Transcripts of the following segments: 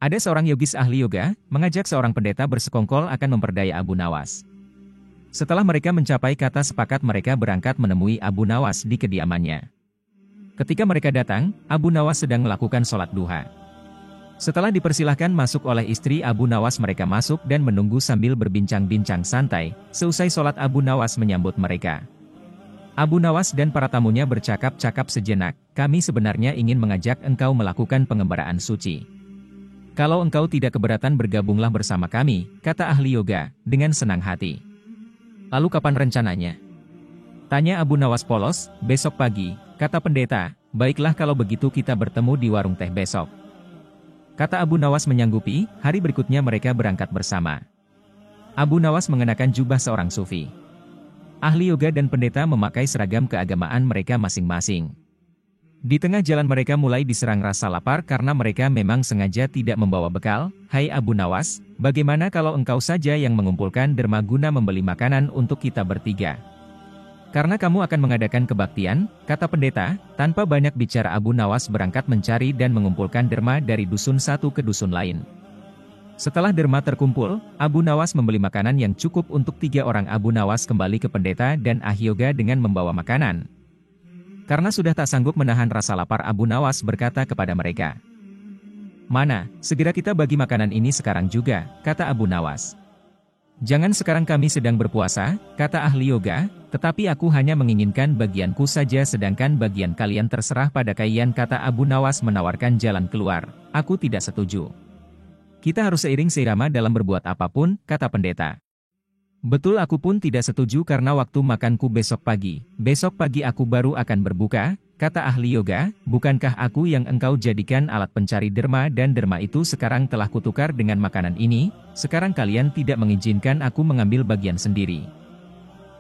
Ada seorang yogis ahli yoga, mengajak seorang pendeta bersekongkol akan memperdaya Abu Nawas. Setelah mereka mencapai kata sepakat, mereka berangkat menemui Abu Nawas di kediamannya. Ketika mereka datang, Abu Nawas sedang melakukan sholat duha. Setelah dipersilahkan masuk oleh istri Abu Nawas, mereka masuk dan menunggu sambil berbincang-bincang santai. Seusai sholat, Abu Nawas menyambut mereka. Abu Nawas dan para tamunya bercakap-cakap sejenak. Kami sebenarnya ingin mengajak engkau melakukan pengembaraan suci. Kalau engkau tidak keberatan, bergabunglah bersama kami, kata ahli yoga, dengan senang hati. Lalu kapan rencananya? Tanya Abu Nawas polos. Besok pagi, kata pendeta. Baiklah kalau begitu kita bertemu di warung teh besok. Kata Abu Nawas menyanggupi. Hari berikutnya mereka berangkat bersama. Abu Nawas mengenakan jubah seorang sufi. Ahli yoga dan pendeta memakai seragam keagamaan mereka masing-masing. Di tengah jalan mereka mulai diserang rasa lapar karena mereka memang sengaja tidak membawa bekal. Hai Abu Nawas, bagaimana kalau engkau saja yang mengumpulkan derma guna membeli makanan untuk kita bertiga? Karena kamu akan mengadakan kebaktian, kata pendeta. Tanpa banyak bicara, Abu Nawas berangkat mencari dan mengumpulkan derma dari dusun satu ke dusun lain. Setelah derma terkumpul, Abu Nawas membeli makanan yang cukup untuk 3 orang. Abu Nawas kembali ke pendeta dan ahli yoga dengan membawa makanan. Karena sudah tak sanggup menahan rasa lapar, Abu Nawas berkata kepada mereka, "Mana, segera kita bagi makanan ini sekarang juga," kata Abu Nawas. "Jangan, sekarang kami sedang berpuasa," kata ahli yoga, "tetapi aku hanya menginginkan bagianku saja, sedangkan bagian kalian terserah pada kalian," kata Abu Nawas menawarkan jalan keluar. "Aku tidak setuju. Kita harus seiring seirama dalam berbuat apapun," kata pendeta. "Betul, aku pun tidak setuju karena waktu makanku besok pagi. Besok pagi aku baru akan berbuka," kata ahli yoga. "Bukankah aku yang engkau jadikan alat pencari derma, dan derma itu sekarang telah kutukar dengan makanan ini? Sekarang kalian tidak mengizinkan aku mengambil bagian sendiri.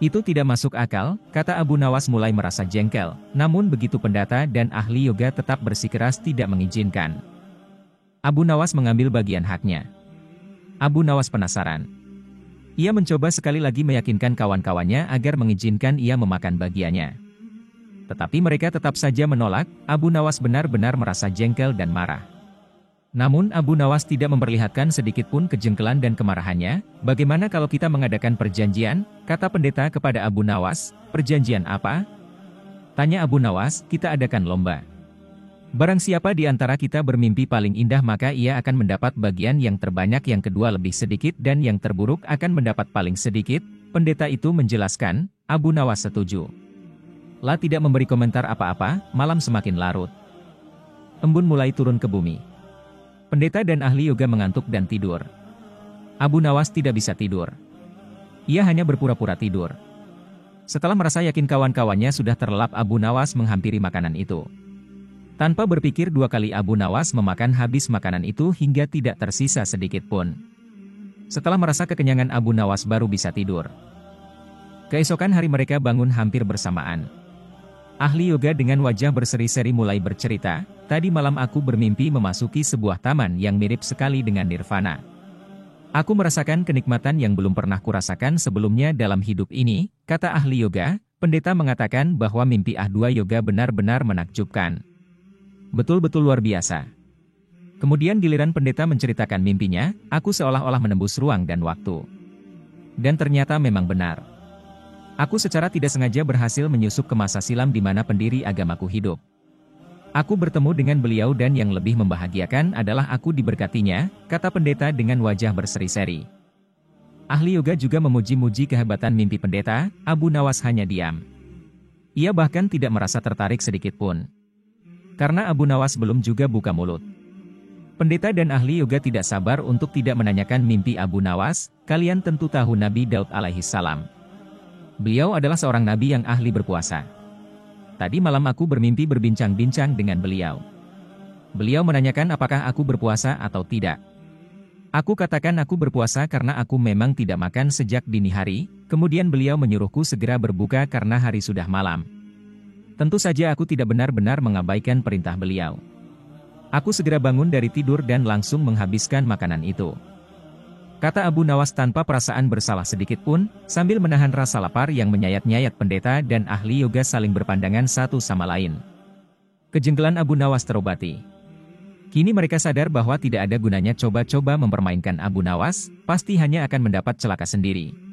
Itu tidak masuk akal," kata Abu Nawas mulai merasa jengkel. Namun begitu pendeta dan ahli yoga tetap bersikeras tidak mengizinkan. Abu Nawas mengambil bagian haknya. Abu Nawas penasaran. Ia mencoba sekali lagi meyakinkan kawan-kawannya agar mengizinkan ia memakan bagiannya. Tetapi mereka tetap saja menolak. Abu Nawas benar-benar merasa jengkel dan marah. Namun Abu Nawas tidak memperlihatkan sedikit pun kejengkelan dan kemarahannya. "Bagaimana kalau kita mengadakan perjanjian?" kata pendeta kepada Abu Nawas. "Perjanjian apa?" tanya Abu Nawas. "Kita adakan lomba. Barang siapa di antara kita bermimpi paling indah, maka ia akan mendapat bagian yang terbanyak, yang kedua lebih sedikit, dan yang terburuk akan mendapat paling sedikit." Pendeta itu menjelaskan. Abu Nawas setuju. La tidak memberi komentar apa-apa. Malam semakin larut. Embun mulai turun ke bumi. Pendeta dan ahli yoga mengantuk dan tidur. Abu Nawas tidak bisa tidur. Ia hanya berpura-pura tidur. Setelah merasa yakin kawan-kawannya sudah terlelap, Abu Nawas menghampiri makanan itu. Tanpa berpikir 2 kali, Abu Nawas memakan habis makanan itu hingga tidak tersisa sedikit pun. Setelah merasa kekenyangan, Abu Nawas baru bisa tidur. Keesokan hari mereka bangun hampir bersamaan. Ahli yoga dengan wajah berseri-seri mulai bercerita. "Tadi malam aku bermimpi memasuki sebuah taman yang mirip sekali dengan nirvana. Aku merasakan kenikmatan yang belum pernah kurasakan sebelumnya dalam hidup ini," kata ahli yoga. Pendeta mengatakan bahwa mimpi ahli yoga benar-benar menakjubkan. Betul-betul luar biasa. Kemudian giliran pendeta menceritakan mimpinya. "Aku seolah-olah menembus ruang dan waktu. Dan ternyata memang benar. Aku secara tidak sengaja berhasil menyusup ke masa silam di mana pendiri agamaku hidup. Aku bertemu dengan beliau dan yang lebih membahagiakan adalah aku diberkatinya," kata pendeta dengan wajah berseri-seri. Ahli yoga juga memuji-muji kehebatan mimpi pendeta. Abu Nawas hanya diam. Ia bahkan tidak merasa tertarik sedikit pun. Karena Abu Nawas belum juga buka mulut. Pendeta dan ahli yoga tidak sabar untuk tidak menanyakan mimpi Abu Nawas. "Kalian tentu tahu Nabi Daud alaihissalam. Beliau adalah seorang nabi yang ahli berpuasa. Tadi malam aku bermimpi berbincang-bincang dengan beliau. Beliau menanyakan apakah aku berpuasa atau tidak. Aku katakan aku berpuasa karena aku memang tidak makan sejak dini hari. Kemudian beliau menyuruhku segera berbuka karena hari sudah malam. Tentu saja aku tidak benar-benar mengabaikan perintah beliau. Aku segera bangun dari tidur dan langsung menghabiskan makanan itu," kata Abu Nawas tanpa perasaan bersalah sedikit pun. Sambil menahan rasa lapar yang menyayat-nyayat, pendeta dan ahli yoga saling berpandangan satu sama lain. Kejengkelan Abu Nawas terobati. Kini mereka sadar bahwa tidak ada gunanya coba-coba mempermainkan Abu Nawas, pasti hanya akan mendapat celaka sendiri.